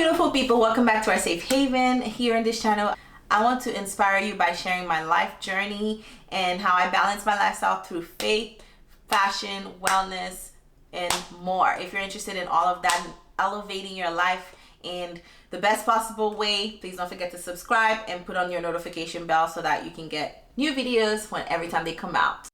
beautiful people, welcome back to our safe haven. Here in this channel, I want to inspire you by sharing my life journey and how I balance my lifestyle through faith, fashion, wellness, and more. If you're interested in all of that, elevating your life in the best possible way, please don't forget to subscribe and put on your notification bell so that you can get new videos every time they come out.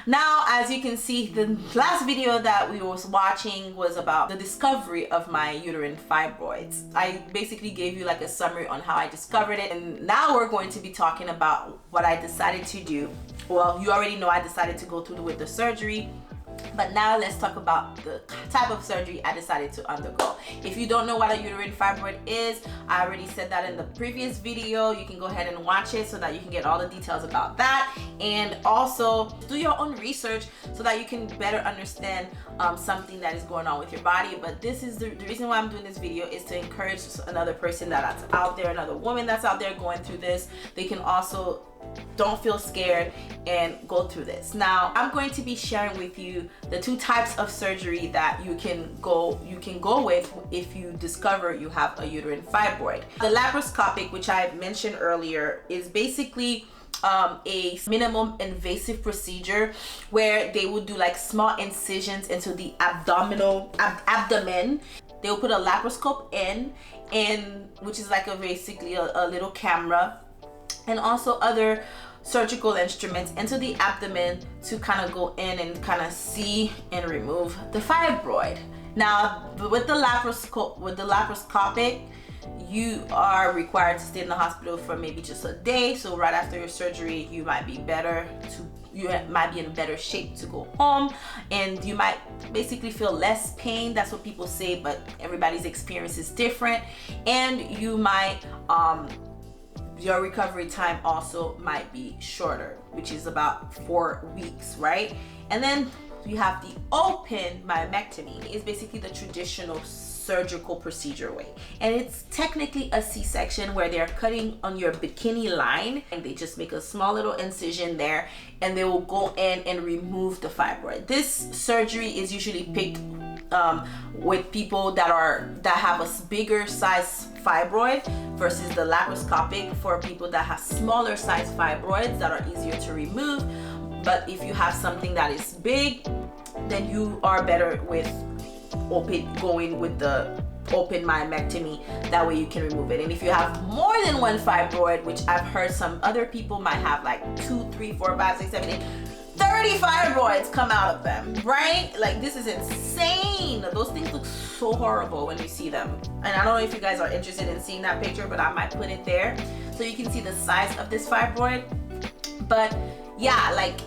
Now, as you can see, the last video that we was watching was about the discovery of my uterine fibroids. I basically gave you like a summary on how I discovered it, and now we're going to be talking about what I decided to do. Well, you already know I decided to go through with the surgery, but now let's talk about the type of surgery I decided to undergo. If you don't know what a uterine fibroid is, I already said that in the previous video. You can go ahead and watch it so that you can get all the details about that, and also do your own research so that you can better understand something that is going on with your body. But this is the reason why I'm doing this video, is to encourage another person that's out there, another woman that's out there going through this. They can also don't feel scared and go through this. Now, I'm going to be sharing with you the two types of surgery that you can go with if you discover you have a uterine fibroid. The laparoscopic, which I mentioned earlier, is basically a minimum invasive procedure where they would do like small incisions into the abdomen. They will put a laparoscope in, which is like basically a little camera, and also other surgical instruments into the abdomen to kind of go in and kind of see and remove the fibroid. Now, with the laparoscopic, you are required to stay in the hospital for maybe just a day. So right after your surgery, you might be in better shape to go home, and you might basically feel less pain. That's what people say, but everybody's experience is different, and you might your recovery time also might be shorter, which is about 4 weeks, right? And then you have the open myomectomy. It's basically the traditional surgical procedure way, and it's technically a C-section where they're cutting on your bikini line, and they just make a small little incision there, and they will go in and remove the fibroid. This surgery is usually picked with people that have a bigger size fibroid versus the laparoscopic for people that have smaller size fibroids that are easier to remove. But if you have something that is big, then you are better with going with the open myomectomy. That way you can remove it. And if you have more than one fibroid, which I've heard some other people might have like 2, 3, 4, 5, 6, 7, 8, 30 fibroids come out of them, right? Like, this is insane. Those things look so horrible when you see them. And I don't know if you guys are interested in seeing that picture, but I might put it there so you can see the size of this fibroid. But yeah, like,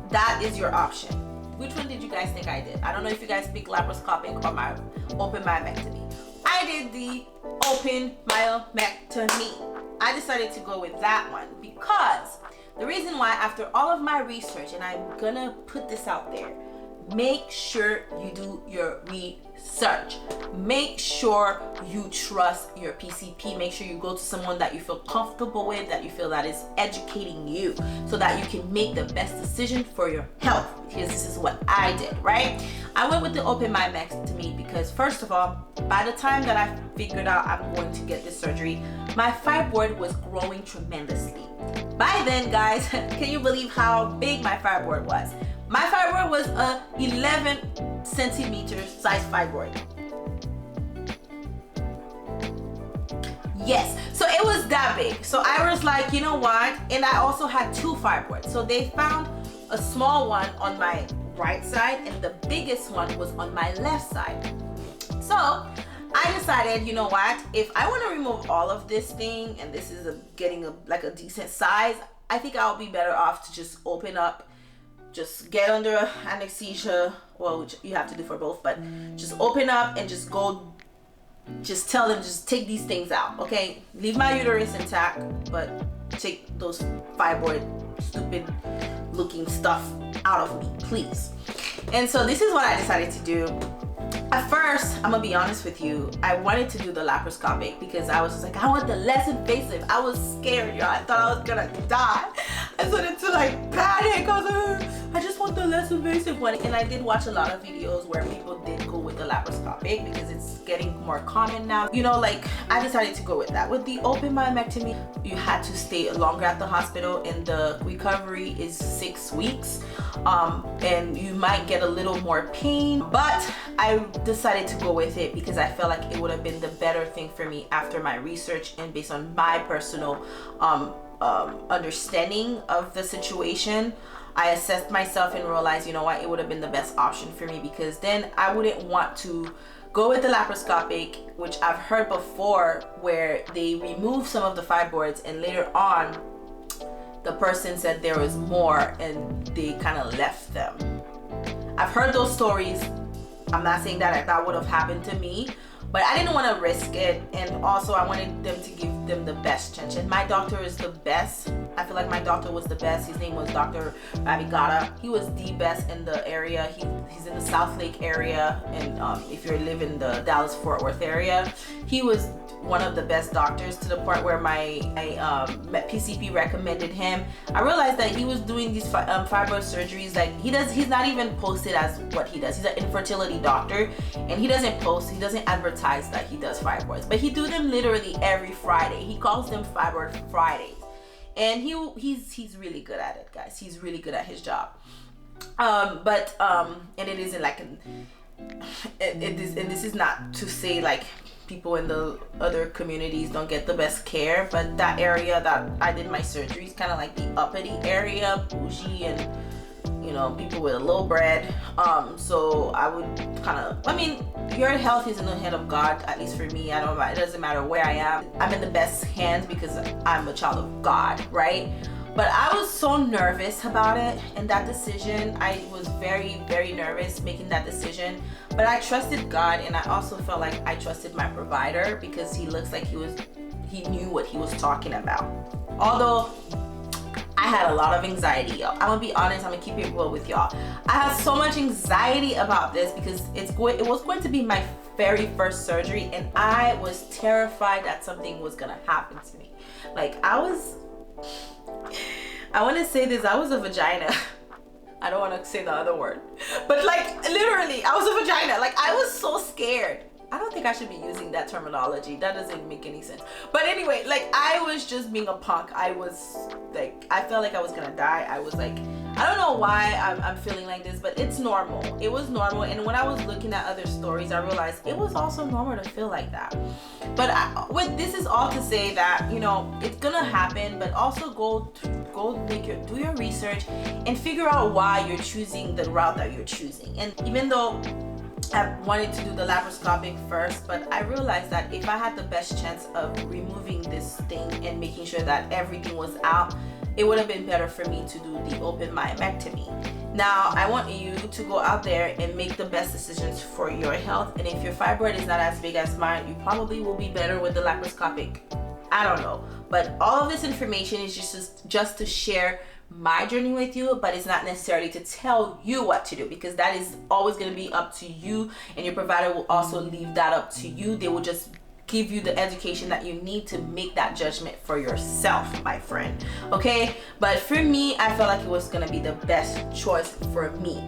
that is your option. Which one did you guys think I did? I don't know if you guys pick laparoscopic or my open myomectomy. I did the open myomectomy. I decided to go with that one because the reason why, after all of my research, and I'm gonna put this out there, make sure you do your research. Make sure you trust your PCP. Make sure you go to someone that you feel comfortable with, that you feel that is educating you, so that you can make the best decision for your health. Because this is what I did, right? I went with the open myomectomy because, first of all, by the time that I figured out I'm going to get this surgery, my fibroid was growing tremendously. By then, guys, can you believe how big my fibroid was? My fibroid was a 11 centimeter size fibroid. Yes, so it was that big. So I was like, you know what? And I also had 2 fibroids. So they found a small one on my right side, and the biggest one was on my left side. So I decided, you know what? If I want to remove all of this thing, and this is getting a decent size, I think I'll be better off to just open up, just get under anesthesia, well, which you have to do for both, but just open up and just tell them, just take these things out, okay? Leave my uterus intact, but take those fibroid, stupid looking stuff out of me, please. And so this is what I decided to do. At first, I'm gonna be honest with you, I wanted to do the laparoscopic because I was just like, I want the less invasive. I was scared, y'all. I thought I was gonna die. I started to like panic. I was like, I just want the less invasive one. And I did watch a lot of videos where people did go with the laparoscopic because it's getting more common now. You know, like I decided to go with that. With the open myomectomy, you had to stay longer at the hospital and the recovery is 6 weeks. And you might get a little more pain, but I decided to go with it because I felt like it would have been the better thing for me after my research and based on my personal understanding of the situation. I assessed myself and realized, you know what, it would have been the best option for me because then I wouldn't want to go with the laparoscopic, which I've heard before where they remove some of the fibroids and later on the person said there was more and they kind of left them. I've heard those stories. I'm not saying that would have happened to me, but I didn't want to risk it, and also I wanted them to give them the best chance. And my doctor is the best. I feel like my doctor was the best. His name was Dr. Ravigata. He was the best in the area. He's in the South Lake area, and if you live in the Dallas-Fort Worth area, he was one of the best doctors to the point where my PCP recommended him. I realized that he was doing these fibroid surgeries. Like he's not even posted as what he does. He's an infertility doctor, and he doesn't advertise that he does fibroids, but he do them literally every Friday. He calls them Fibroid Fridays, and he's really good at it, guys. He's really good at his job. And it isn't like this is not to say like people in the other communities don't get the best care, but that area that I did my surgery is kind of like the uppity area, bougie, and you know, people with a low bread. So I would your health is in the hand of God, at least for me. It doesn't matter where I am. I'm in the best hands because I'm a child of God, right? But I was so nervous about it and that decision. I was very, very nervous making that decision. But I trusted God, and I also felt like I trusted my provider because he looks like he knew what he was talking about. Although I had a lot of anxiety, y'all. I'm gonna be honest, I'm gonna keep it real with y'all. I had so much anxiety about this because it was going to be my very first surgery, and I was terrified that something was gonna happen to me. Like I want to say this, I was a vagina. I don't want to say the other word, but like literally I was a vagina. Like I was so scared. I don't think I should be using that terminology. That doesn't make any sense. But anyway, like I was just being a punk. I felt like I was gonna die. I was like, I don't know why I'm feeling like this, but it's normal. It was normal. And when I was looking at other stories, I realized it was also normal to feel like that. But this is all to say that, you know, it's gonna happen, but also go do your research and figure out why you're choosing the route that you're choosing. And even though I wanted to do the laparoscopic first, but I realized that if I had the best chance of removing this thing and making sure that everything was out, it would have been better for me to do the open myomectomy. Now, I want you to go out there and make the best decisions for your health. And if your fibroid is not as big as mine, you probably will be better with the laparoscopic. I don't know. But all of this information is just to share my journey with you, but it's not necessarily to tell you what to do, because that is always going to be up to you, and your provider will also leave that up to you. They will just give you the education that you need to make that judgment for yourself, my friend. Okay, but for me, I felt like it was going to be the best choice for me,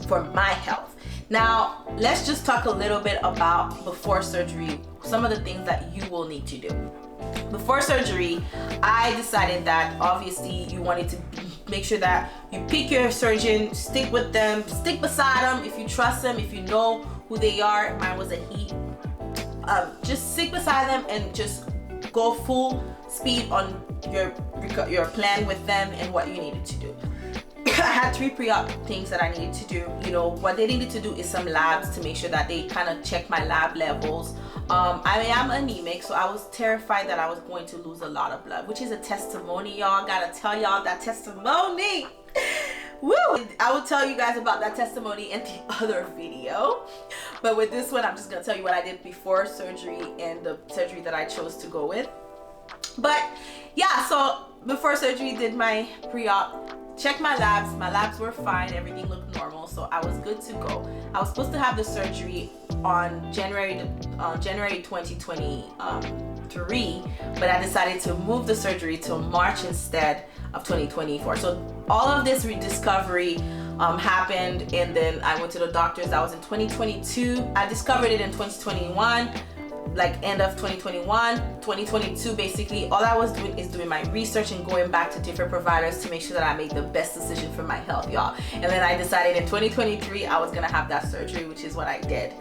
for my health. Now let's just talk a little bit about before surgery, some of the things that you will need to do. Before surgery, I decided that obviously you wanted to make sure that you pick your surgeon, stick with them, stick beside them if you trust them, if you know who they are. Mine was a he. Just stick beside them and just go full speed on your plan with them and what you needed to do. I had 3 pre-op things that I needed to do. You know, what they needed to do is some labs to make sure that they kind of check my lab levels. I am anemic, so I was terrified that I was going to lose a lot of blood, which is a testimony, y'all. Gotta tell y'all that testimony. Woo! I will tell you guys about that testimony in the other video. But with this one, I'm just gonna tell you what I did before surgery and the surgery that I chose to go with. But yeah, so before surgery, did my pre-op. Checked my labs. My labs were fine. Everything looked normal, so I was good to go. I was supposed to have the surgery on January 2023, but I decided to move the surgery to March instead of 2024. So all of this rediscovery happened, and then I went to the doctors. That was in 2022. I discovered it in 2021, like end of 2021. 2022, basically all I was doing is doing my research and going back to different providers to make sure that I made the best decision for my health, y'all. And then I decided in 2023 I was gonna have that surgery, which is what I did.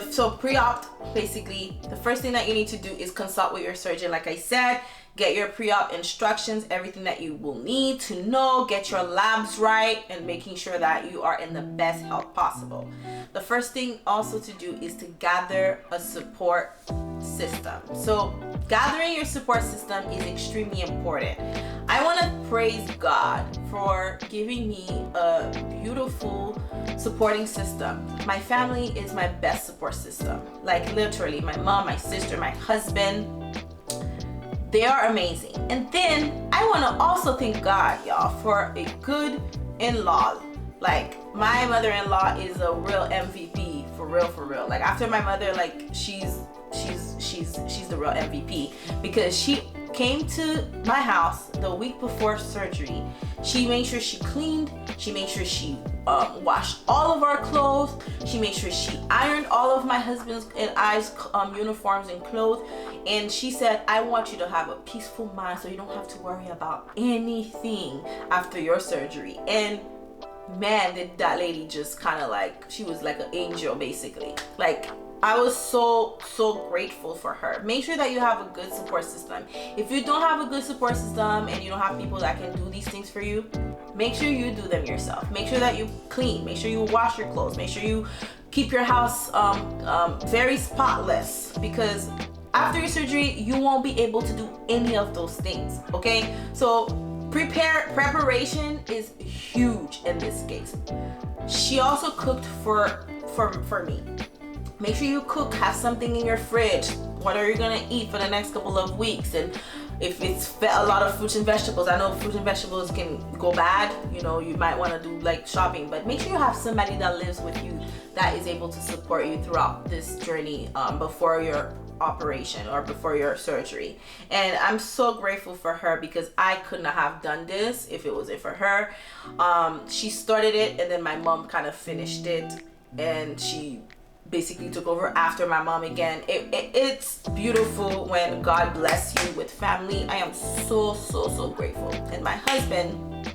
So pre-op, basically the first thing that you need to do is consult with your surgeon. Like I said, get your pre-op instructions, everything that you will need to know, get your labs right, and making sure that you are in the best health possible. The first thing also to do is to gather a support system. So gathering your support system is extremely important. I want to praise God for giving me a beautiful supporting system. My family is my best support system. Like literally, my mom, my sister, my husband, they are amazing. And then I want to also thank God, y'all, for a good in-law. Like my mother-in-law is a real MVP, for real. Like after my mother, like she's the real MVP, because she came to my house the week before surgery. She made sure she cleaned, she made sure she washed all of our clothes, she made sure she ironed all of my husband's and I's uniforms and clothes, and she said, I want you to have a peaceful mind so you don't have to worry about anything after your surgery. And man, did that lady just kind of like, she was like an angel basically. Like I was so grateful for her. Make sure that you have a good support system. If you don't have a good support system and you don't have people that can do these things for you, make sure you do them yourself. Make sure that you clean. Make sure you wash your clothes. Make sure you keep your house very spotless, because after your surgery you won't be able to do any of those things. Okay, so preparation is huge in this case. She also cooked for me. Make sure you cook, have something in your fridge. What are you gonna eat for the next couple of weeks? And if it's a lot of fruits and vegetables, I know fruits and vegetables can go bad, you know, you might want to do like shopping, but make sure you have somebody that lives with you that is able to support you throughout this journey before your operation or before your surgery. And I'm so grateful for her, because I couldn't have done this if it wasn't for her. She started it, and then my mom kind of finished it, and she basically took over after my mom again. It's beautiful when God bless you with family. I am so grateful. And my husband,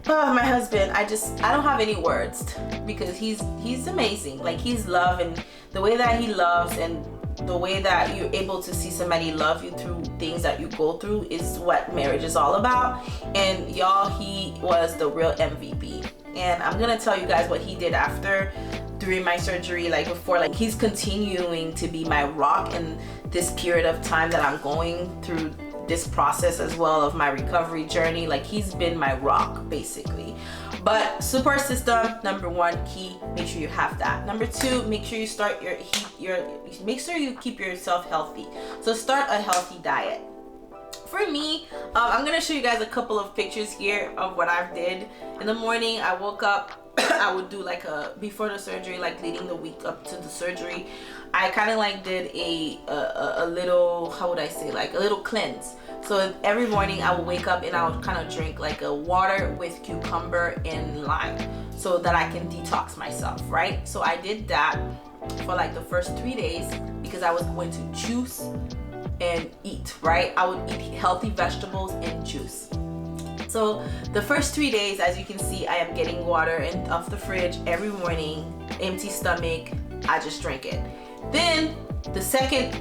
I don't have any words, because he's amazing. Like he's love, and the way that he loves and the way that you're able to see somebody love you through things that you go through is what marriage is all about. And y'all, he was the real MVP. And I'm gonna tell you guys what he did during my surgery, like before. Like he's continuing to be my rock in this period of time that I'm going through this process as well of my recovery journey. Like he's been my rock basically. But support system, number one, key, make sure you have that. Number two, make sure you start make sure you keep yourself healthy. So start a healthy diet. For me, I'm gonna show you guys a couple of pictures here of what I did. In the morning, I woke up, I would do like before the surgery, like leading the week up to the surgery, I kind of like did a little, how would I say, like a little cleanse. So every morning I would wake up and I would kind of drink like a water with cucumber and lime, so that I can detox myself, right? So I did that for like the first 3 days, because I was going to juice and eat, right? I would eat healthy vegetables and juice. So the first 3 days, as you can see, I am getting water off the fridge every morning, empty stomach, I just drink it. Then the second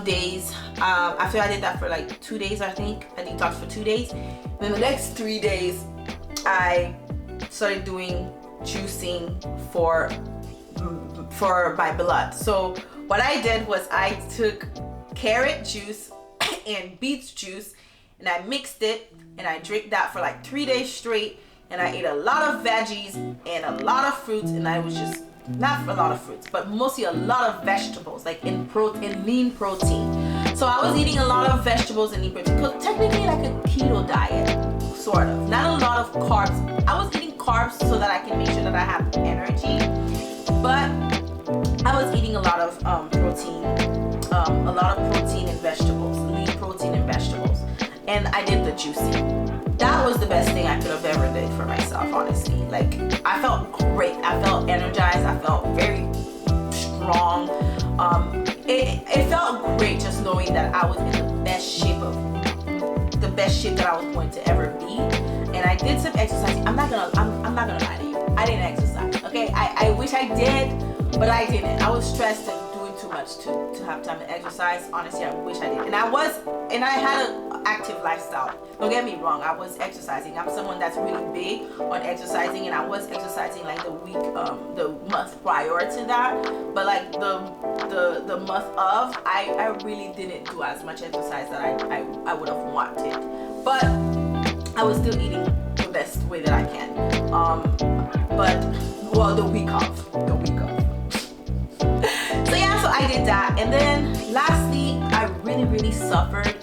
days, after I did that for like 2 days, I think I detoxed for 2 days. Then the next 3 days, I started doing juicing for my blood. So what I did was I took carrot juice and beet juice, and I mixed it, and I drank that for like 3 days straight, and I ate a lot of veggies and a lot of fruits, and I was just, not a lot of fruits, but mostly a lot of vegetables, like in lean protein. So I was eating a lot of vegetables and lean protein, technically like a keto diet, sort of. Not a lot of carbs. I was eating carbs so that I can make sure that I have energy. But I was eating a lot of protein and vegetables, lean protein and vegetables, and I did the juicing. That was the best thing I could have ever did for myself, honestly. Like, I felt great. I felt energized. I felt very strong. It felt great just knowing that I was in the best shape that I was going to ever be. And I did some exercising. I'm not gonna lie to you. I didn't exercise. Okay, I wish I did, but I didn't. I was stressed and doing too much to have time to exercise. Honestly, I wish I did. And I had an active lifestyle. Don't get me wrong, I was exercising. I'm someone that's really big on exercising, and I was exercising like the month prior to that. But like the month of, I really didn't do as much exercise that I would have wanted. But I was still eating the best way that I can. The week of. So yeah, so I did that. And then lastly, I really suffered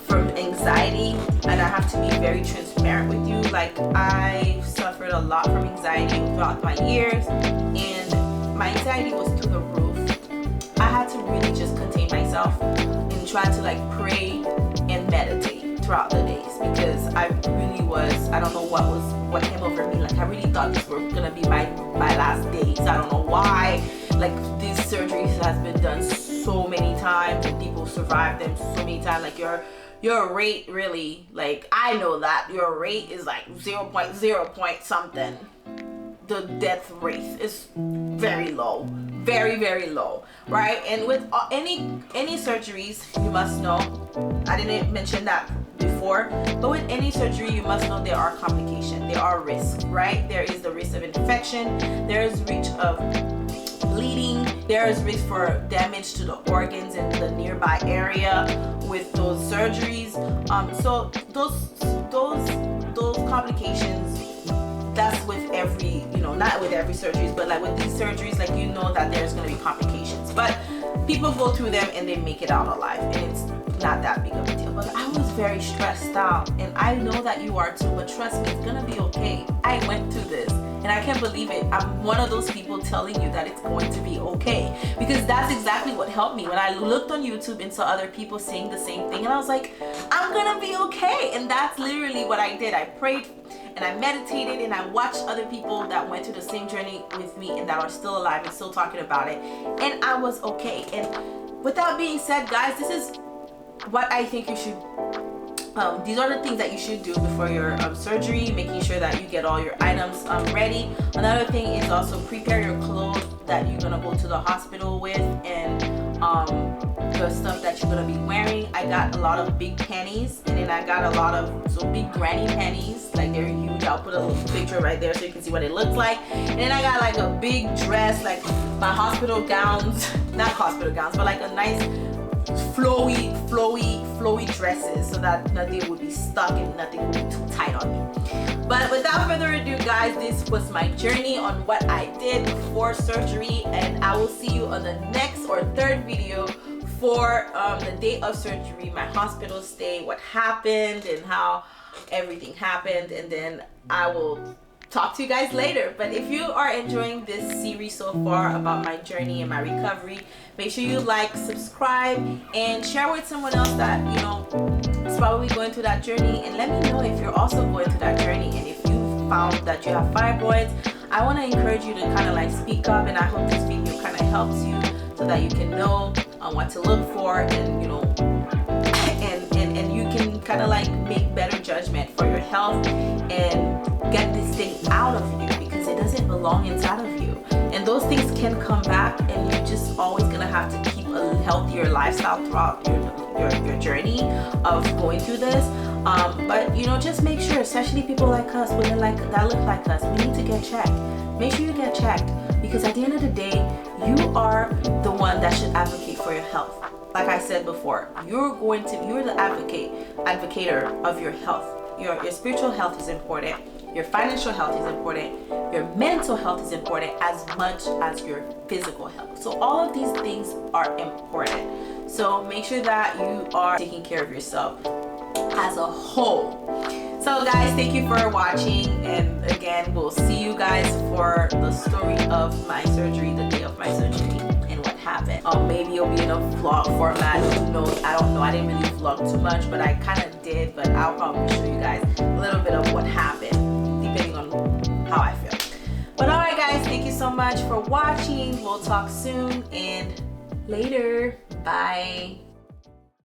from anxiety, and I have to be very transparent with you. Like, I suffered a lot from anxiety throughout my years, and my anxiety was through the roof. I had to really just contain myself and try to like pray and meditate throughout the days, because I really was, I don't know what came over me. Like, I really thought these were gonna be my last days. I don't know why. Like, these surgeries has been done so many times, and people survived them so many times. Like, your rate really, like, I know that your rate is like 0.0 point something. The death rate is very low, very low, right? And with any surgeries, you must know, I didn't mention that before, but with any surgery, you must know there are complications, there are risks, right? There is the risk of infection, there is risk of bleeding, there is risk for damage to the organs in the nearby area with those surgeries. So those complications, that's with every, not with every surgeries, but like with these surgeries, like, you know that there's going to be complications, but people go through them and they make it out alive, and it's not that big of a deal. But I was very stressed out, and I know that you are too, but trust me, it's gonna be okay. I went through this, and I can't believe it. I'm one of those people telling you that it's going to be okay, because that's exactly what helped me. When I looked on YouTube and saw other people saying the same thing, and I was like, I'm gonna be okay. And that's literally what I did. I prayed and I meditated, and I watched other people that went through the same journey with me and that are still alive and still talking about it, and I was okay. And with that being said, guys, this is what I think you should, these are the things that you should do before your surgery, making sure that you get all your items ready. Another thing is also prepare your clothes that you're gonna go to the hospital with, and the stuff that you're gonna be wearing. I got a lot of big panties, and then I got a lot of big granny panties, like they're huge. I'll put a little picture right there so you can see what it looks like. And then I got like a big dress, like my hospital gowns, not hospital gowns, but like a nice flowy dresses, so that nothing would be stuck and nothing would be too tight on me. But without further ado, guys, this was my journey on what I did before surgery, and I will see you on the next or third video for the day of surgery, my hospital stay, what happened and how everything happened, and then I will talk to you guys later. But if you are enjoying this series so far about my journey and my recovery, make sure you like, subscribe, and share with someone else that is probably going through that journey, and let me know if you're also going through that journey. And if you found that you have fibroids, I want to encourage you to kind of like speak up, and I hope this video kind of helps you so that you can know what to look for, and and you can kind of like make better judgment for your health and get this thing out of you, because it doesn't belong inside of you, and those things can come back, and you're just always gonna have to keep a healthier lifestyle throughout your journey of going through this. But just make sure, especially people like us, women that look like us, we need to get checked. Make sure you get checked, because at the end of the day, you are the one that should advocate for your health. Like I said before, you're the advocator of your health. Your spiritual health is important. Your financial health is important. Your mental health is important as much as your physical health. So all of these things are important. So make sure that you are taking care of yourself as a whole. So guys, thank you for watching, and again, we'll see you guys for the story of my surgery, the day of my surgery, and what happened. Maybe it'll be in a vlog format, who knows, I don't know. I didn't really vlog too much, but I kind of did, but I'll probably show you guys a little bit of what happened, depending on how I feel. But alright guys, thank you so much for watching. We'll talk soon, and later. Bye.